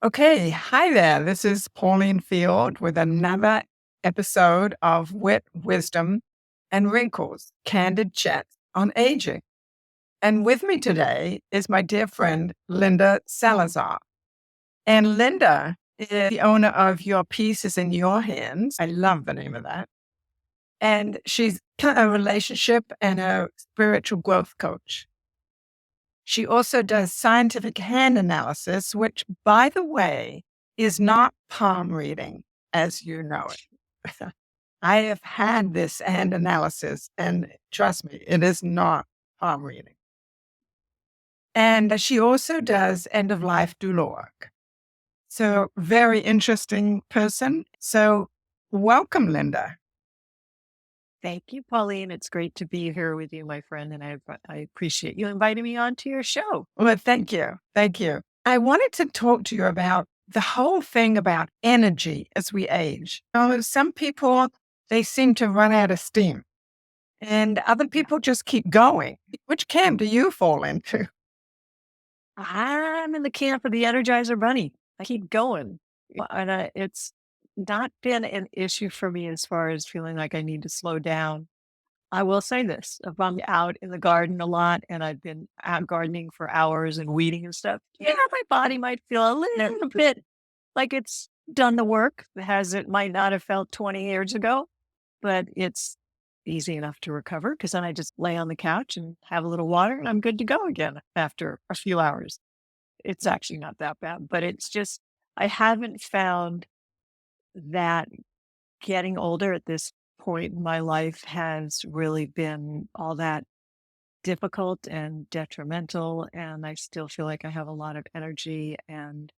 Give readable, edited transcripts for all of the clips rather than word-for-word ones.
Okay, hi there. This is Pauline Field with another episode of Wit Wisdom and Wrinkles, Candid Chats on Aging. And with me today is my dear friend, Linda Salazar. And Linda is the owner of Your Piece is in Your Hands. I love the name of that. And she's a relationship and a spiritual growth coach. She also does scientific hand analysis, which, by the way, is not palm reading, as you know it. I have had this hand analysis, and trust me, it is not palm reading. And she also does end of life doula work. So, very interesting person. So, welcome, Linda. Thank you, Pauline. It's great to be here with you, my friend, and I appreciate you inviting me onto your show. Well, thank you. Thank you. I wanted to talk to you about the whole thing about energy as we age. Some people, they seem to run out of steam, and other people just keep going. Which camp do you fall into? I'm in the camp of the Energizer Bunny. I keep going, and it's not been an issue for me as far as feeling like I need to slow down. I will say this: if I'm out in the garden a lot and I've been out gardening for hours and weeding and stuff, yeah, my body might feel a little bit like it's done the work as it might not have felt 20 years ago, but it's easy enough to recover because then I just lay on the couch and have a little water and I'm good to go again after a few hours. It's actually not that bad, but it's just, I haven't found that getting older at this point in my life has really been all that difficult and detrimental. And I still feel like I have a lot of energy and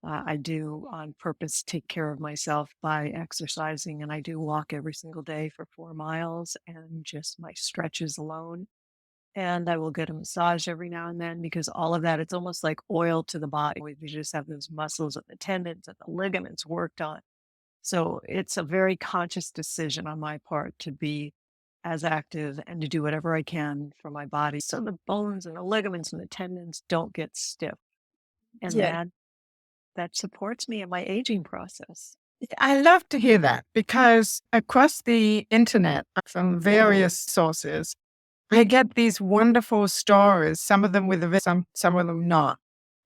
I do on purpose take care of myself by exercising, and I do walk every single day for 4 miles and just my stretches alone. And I will get a massage every now and then because all of that, it's almost like oil to the body. We just have those muscles and the tendons and the ligaments worked on. So it's a very conscious decision on my part to be as active and to do whatever I can for my body so the bones and the ligaments and the tendons don't get stiff. And Yeah. that supports me in my aging process. I love to hear that because across the internet, from various sources, I get these wonderful stories, some of them with some of them not,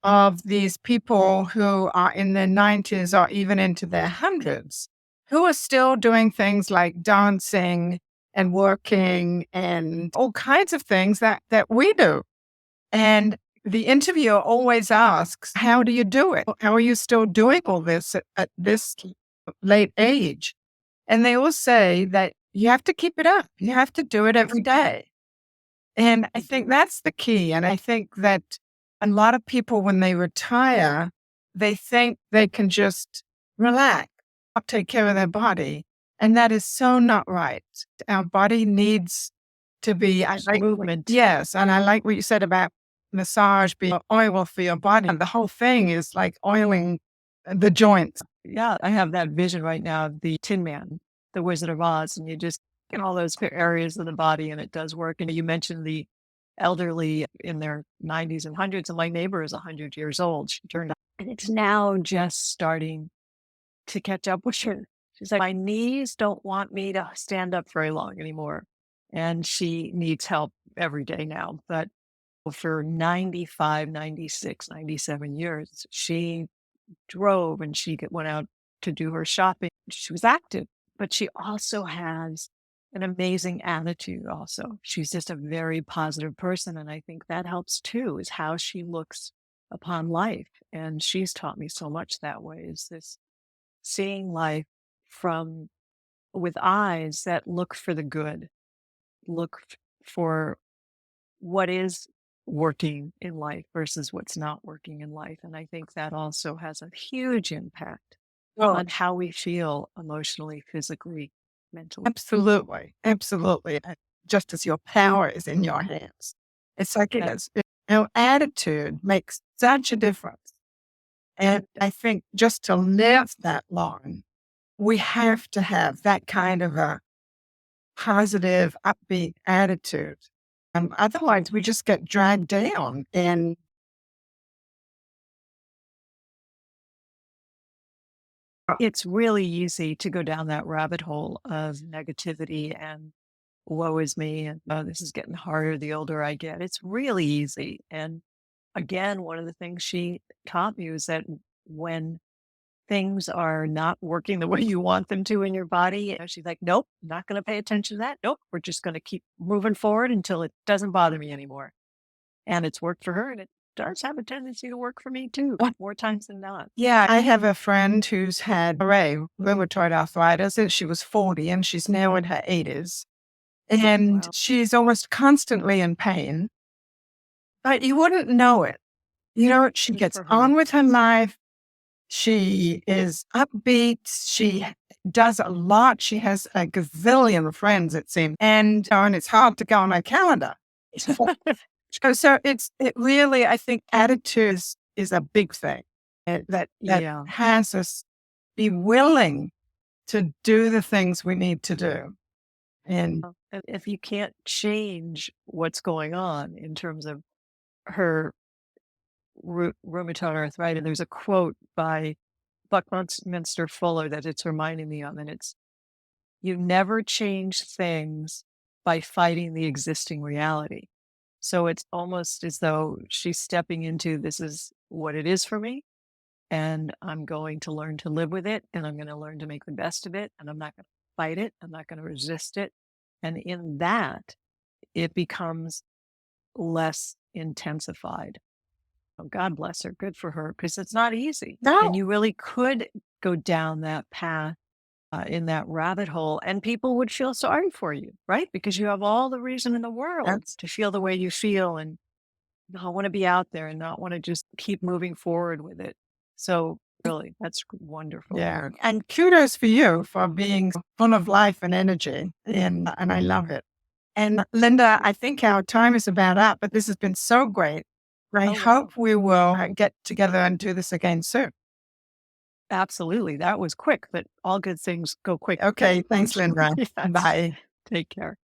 of these people who are in their 90s or even into their hundreds who are still doing things like dancing and working and all kinds of things that we do. And the interviewer always asks, how do you do it? How are you still doing all this at this late age? And they all say that you have to keep it up. You have to do it every day. And I think that's the key. And I think that a lot of people, when they retire, they think they can just relax, not take care of their body. And that is so not right. Our body needs to be, Movement. yes. And I like what you said about massage being oil for your body. And the whole thing is like oiling the joints. Yeah, I have that vision right now of the Tin Man, the Wizard of Oz, and you just in all those areas of the body, and it does work. And you mentioned the elderly in their 90s and hundreds, and my neighbor is 100 years old. She turned out, and it's now just starting to catch up with her. She's like, my knees don't want me to stand up very long anymore. And she needs help every day now. But for 95, 96, 97 years, she drove and went out to do her shopping. She was active, but she also has an amazing attitude also. She's just a very positive person. And I think that helps too, is how she looks upon life. And she's taught me so much that way, is this seeing life from with eyes that look for the good, for what is working in life versus what's not working in life. And I think that also has a huge impact Well, on how we feel emotionally, physically, mentally. absolutely. Absolutely. Just as your power is in your hands. It's like it That is. Our attitude makes such a difference. And I think just to live that long, we have to have that kind of a positive, upbeat attitude. Otherwise, we just get dragged down. And It's really easy to go down that rabbit hole of negativity and woe is me. And this is getting harder the older I get. It's really easy. And again, one of the things she taught me was that when things are not working the way you want them to in your body, she's like, nope, not going to pay attention to that. Nope, we're just going to keep moving forward until it doesn't bother me anymore. And it's worked for her. And it does have a tendency to work for me too, more times than not. Yeah, I have a friend who's had rheumatoid arthritis since she was 40 and she's now in her 80s. And Wow. she's almost constantly in pain, but you wouldn't know it. She Good gets for her. on with her life. She is upbeat. She does a lot. She has a gazillion friends, it seems. And it's hard to go on her calendar. So it really, I think attitude is a big thing that Yeah. has us be willing to do the things we need to do. And And if you can't change what's going on in terms of her rheumatoid arthritis, there's a quote by Buckminster Fuller that it's reminding me of, and it's, you never change things by fighting the existing reality. So it's almost as though she's stepping into, this is what it is for me, and I'm going to learn to live with it, and I'm going to learn to make the best of it, and I'm not going to fight it. I'm not going to resist it. And in that, it becomes less intensified. Oh, God bless her. Good for her, because it's not easy. And no, you really could go down that path in that rabbit hole, and people would feel sorry for you, right? Because you have all the reason in the world that's to feel the way you feel and not want to be out there and not want to just keep moving forward with it. So, really, that's wonderful. yeah. And kudos for you for being full of life and energy. And I love it. And Linda, I think our time is about up, but this has been so great. I Oh, wow. hope we will get together and do this again soon. Absolutely. That was quick, but all good things go quick. Okay. Thanks, Linda. Yes. Bye. Take care.